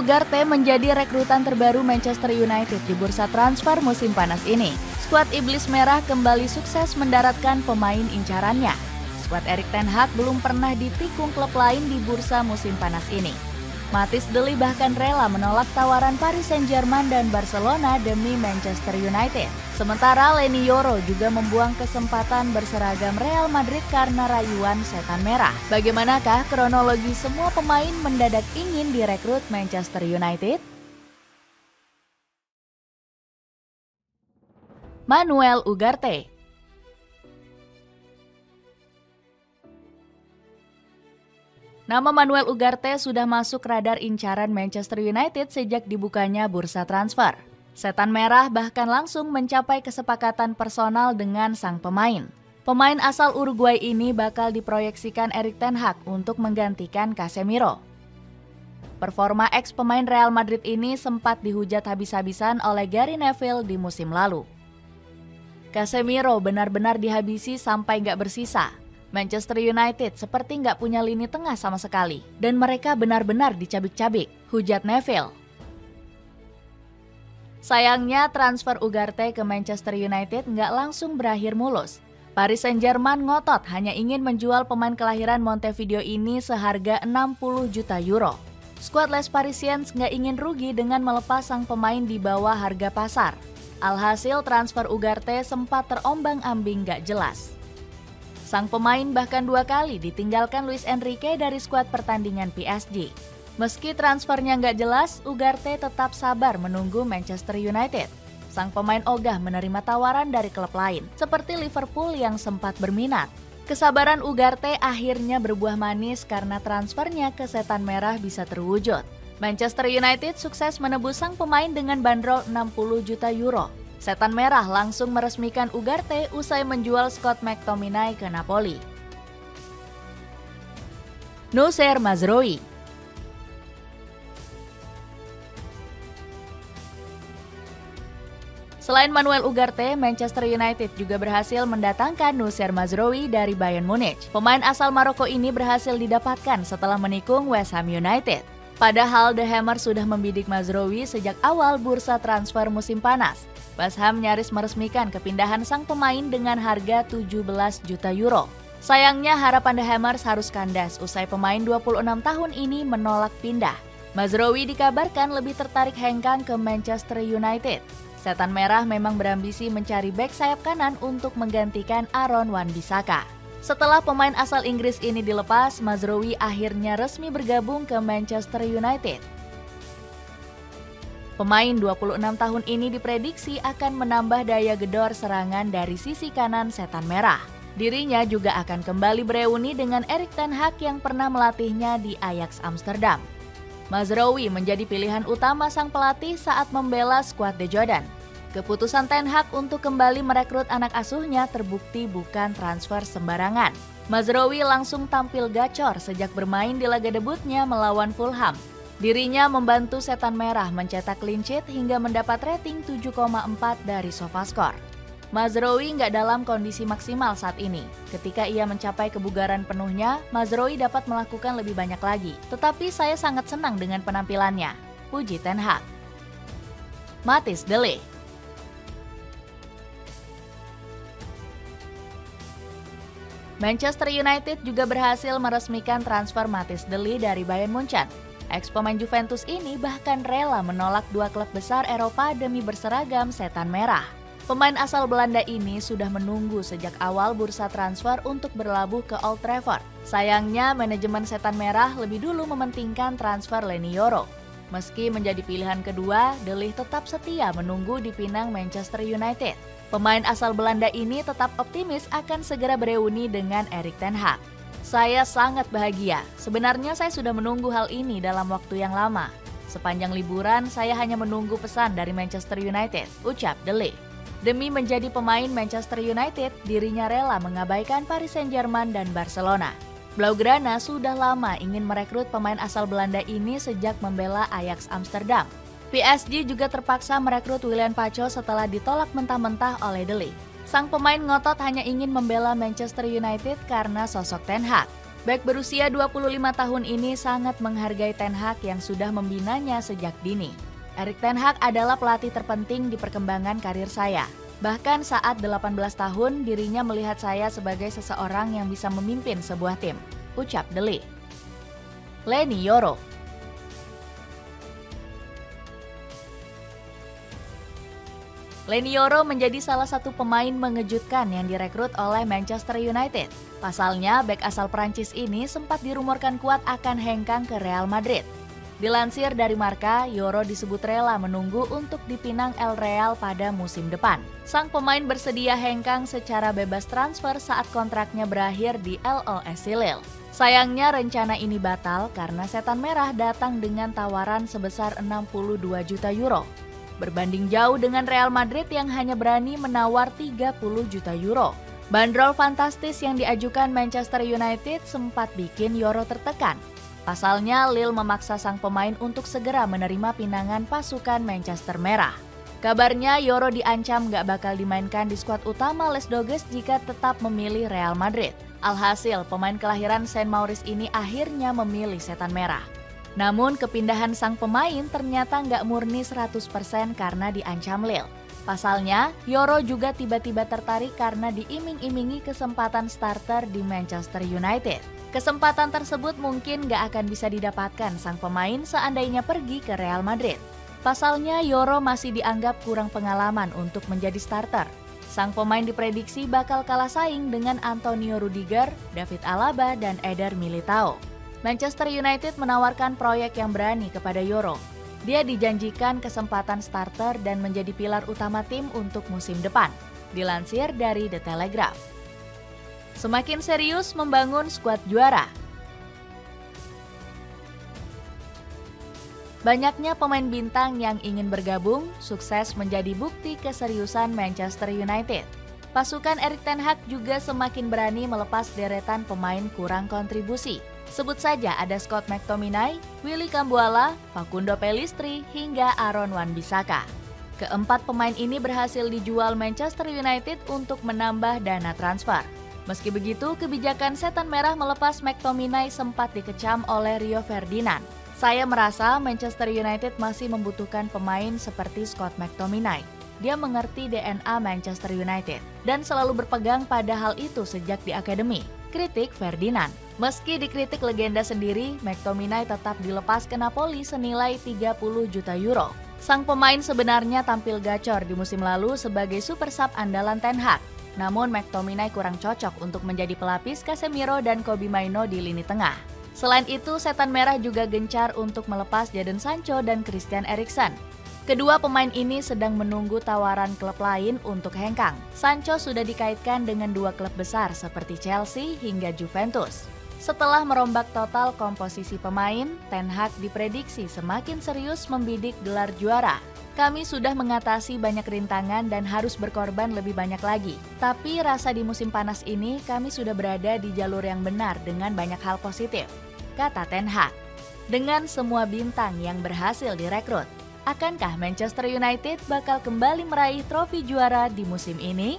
Ugarte menjadi rekrutan terbaru Manchester United di bursa transfer musim panas ini. Skuad Iblis Merah kembali sukses mendaratkan pemain incarannya. Skuad Erik ten Hag belum pernah ditikung klub lain di bursa musim panas ini. Mathys de Ligt bahkan rela menolak tawaran Paris Saint-Germain dan Barcelona demi Manchester United. Sementara Leny Yoro juga membuang kesempatan berseragam Real Madrid karena rayuan setan merah. Bagaimanakah kronologi semua pemain mendadak ingin direkrut Manchester United? Manuel Ugarte. Nama Manuel Ugarte sudah masuk radar incaran Manchester United sejak dibukanya bursa transfer. Setan Merah bahkan langsung mencapai kesepakatan personal dengan sang pemain. Pemain asal Uruguay ini bakal diproyeksikan Erik ten Hag untuk menggantikan Casemiro. Performa ex-pemain Real Madrid ini sempat dihujat habis-habisan oleh Gary Neville di musim lalu. Casemiro benar-benar dihabisi sampai nggak bersisa. Manchester United seperti nggak punya lini tengah sama sekali. Dan mereka benar-benar dicabik-cabik, hujat Neville. Sayangnya transfer Ugarte ke Manchester United nggak langsung berakhir mulus. Paris Saint-Germain ngotot hanya ingin menjual pemain kelahiran Montevideo ini seharga 60 juta euro. Skuad Les Parisiens nggak ingin rugi dengan melepas sang pemain di bawah harga pasar. Alhasil transfer Ugarte sempat terombang-ambing nggak jelas. Sang pemain bahkan 2 kali ditinggalkan Luis Enrique dari skuad pertandingan PSG. Meski transfernya nggak jelas, Ugarte tetap sabar menunggu Manchester United. Sang pemain ogah menerima tawaran dari klub lain, seperti Liverpool yang sempat berminat. Kesabaran Ugarte akhirnya berbuah manis karena transfernya ke Setan Merah bisa terwujud. Manchester United sukses menebus sang pemain dengan bandrol 60 juta euro. Setan Merah langsung meresmikan Ugarte usai menjual Scott McTominay ke Napoli. Noussair Mazraoui. Selain Manuel Ugarte, Manchester United juga berhasil mendatangkan Noussair Mazraoui dari Bayern Munich. Pemain asal Maroko ini berhasil didapatkan setelah menikung West Ham United. Padahal The Hammers sudah membidik Mazraoui sejak awal bursa transfer musim panas. West Ham nyaris meresmikan kepindahan sang pemain dengan harga 17 juta euro. Sayangnya harapan The Hammers harus kandas usai pemain 26 tahun ini menolak pindah. Mazraoui dikabarkan lebih tertarik hengkang ke Manchester United. Setan Merah memang berambisi mencari bek sayap kanan untuk menggantikan Aaron Wan-Bissaka. Setelah pemain asal Inggris ini dilepas, Mazraoui akhirnya resmi bergabung ke Manchester United. Pemain 26 tahun ini diprediksi akan menambah daya gedor serangan dari sisi kanan Setan Merah. Dirinya juga akan kembali bereuni dengan Erik ten Hag yang pernah melatihnya di Ajax Amsterdam. Mazraoui menjadi pilihan utama sang pelatih saat membela skuad The Jordan. Keputusan ten Hag untuk kembali merekrut anak asuhnya terbukti bukan transfer sembarangan. Mazraoui langsung tampil gacor sejak bermain di laga debutnya melawan Fulham. Dirinya membantu Setan Merah mencetak clean sheet hingga mendapat rating 7,4 dari SofaScore. Mazraoui nggak dalam kondisi maksimal saat ini. Ketika ia mencapai kebugaran penuhnya, Mazraoui dapat melakukan lebih banyak lagi. Tetapi saya sangat senang dengan penampilannya, puji ten Hag. Mathys de Ligt. Manchester United juga berhasil meresmikan transfer Mathys de Ligt dari Bayern Munchen. Ex-pemain Juventus ini bahkan rela menolak 2 klub besar Eropa demi berseragam Setan Merah. Pemain asal Belanda ini sudah menunggu sejak awal bursa transfer untuk berlabuh ke Old Trafford. Sayangnya, manajemen Setan Merah lebih dulu mementingkan transfer Leny Yoro. Meski menjadi pilihan kedua, de Ligt tetap setia menunggu di pinang Manchester United. Pemain asal Belanda ini tetap optimis akan segera bereuni dengan Erik ten Hag. Saya sangat bahagia. Sebenarnya saya sudah menunggu hal ini dalam waktu yang lama. Sepanjang liburan, saya hanya menunggu pesan dari Manchester United, ucap de Ligt. Demi menjadi pemain Manchester United, dirinya rela mengabaikan Paris Saint-Germain dan Barcelona. Blaugrana sudah lama ingin merekrut pemain asal Belanda ini sejak membela Ajax Amsterdam. PSG juga terpaksa merekrut Willian Pacho setelah ditolak mentah-mentah oleh de Ligt. Sang pemain ngotot hanya ingin membela Manchester United karena sosok ten Hag. Bek berusia 25 tahun ini sangat menghargai Ten Hag yang sudah membinanya sejak dini. Erik Ten Hag adalah pelatih terpenting di perkembangan karir saya. Bahkan saat 18 tahun, dirinya melihat saya sebagai seseorang yang bisa memimpin sebuah tim, ucap De Ligt. Leny Yoro. Leny Yoro menjadi salah satu pemain mengejutkan yang direkrut oleh Manchester United. Pasalnya, bek asal Prancis ini sempat dirumorkan kuat akan hengkang ke Real Madrid. Dilansir dari Marca, Yoro disebut rela menunggu untuk dipinang El Real pada musim depan. Sang pemain bersedia hengkang secara bebas transfer saat kontraknya berakhir di LOSC Lille. Sayangnya rencana ini batal karena Setan Merah datang dengan tawaran sebesar 62 juta euro. Berbanding jauh dengan Real Madrid yang hanya berani menawar 30 juta euro. Bandrol fantastis yang diajukan Manchester United sempat bikin Yoro tertekan. Pasalnya, Lille memaksa sang pemain untuk segera menerima pinangan pasukan Manchester Merah. Kabarnya, Yoro diancam gak bakal dimainkan di skuad utama Les Doges jika tetap memilih Real Madrid. Alhasil, pemain kelahiran Saint Maurice ini akhirnya memilih Setan Merah. Namun, kepindahan sang pemain ternyata nggak murni 100% karena diancam Lille. Pasalnya, Yoro juga tiba-tiba tertarik karena diiming-imingi kesempatan starter di Manchester United. Kesempatan tersebut mungkin nggak akan bisa didapatkan sang pemain seandainya pergi ke Real Madrid. Pasalnya, Yoro masih dianggap kurang pengalaman untuk menjadi starter. Sang pemain diprediksi bakal kalah saing dengan Antonio Rudiger, David Alaba, dan Eder Militao. Manchester United menawarkan proyek yang berani kepada Yoro. Dia dijanjikan kesempatan starter dan menjadi pilar utama tim untuk musim depan. Dilansir dari The Telegraph. Semakin serius membangun skuad juara. Banyaknya pemain bintang yang ingin bergabung, sukses menjadi bukti keseriusan Manchester United. Pasukan Erik Ten Hag juga semakin berani melepas deretan pemain kurang kontribusi. Sebut saja ada Scott McTominay, Willy Cambuala, Facundo Pellistri, hingga Aaron Wan-Bissaka. Keempat pemain ini berhasil dijual Manchester United untuk menambah dana transfer. Meski begitu, kebijakan Setan Merah melepas McTominay sempat dikecam oleh Rio Ferdinand. Saya merasa Manchester United masih membutuhkan pemain seperti Scott McTominay. Dia mengerti DNA Manchester United dan selalu berpegang pada hal itu sejak di akademi. Kritik Ferdinand. Meski dikritik legenda sendiri, McTominay tetap dilepas ke Napoli senilai 30 juta euro. Sang pemain sebenarnya tampil gacor di musim lalu sebagai super sub andalan Ten Hag. Namun McTominay kurang cocok untuk menjadi pelapis Casemiro dan Kobbie Mainoo di lini tengah. Selain itu, Setan Merah juga gencar untuk melepas Jadon Sancho dan Christian Eriksen. Kedua pemain ini sedang menunggu tawaran klub lain untuk hengkang. Sancho sudah dikaitkan dengan dua klub besar seperti Chelsea hingga Juventus. Setelah merombak total komposisi pemain, Ten Hag diprediksi semakin serius membidik gelar juara. Kami sudah mengatasi banyak rintangan dan harus berkorban lebih banyak lagi. Tapi rasa di musim panas ini kami sudah berada di jalur yang benar dengan banyak hal positif, kata Ten Hag. Dengan semua bintang yang berhasil direkrut, akankah Manchester United bakal kembali meraih trofi juara di musim ini?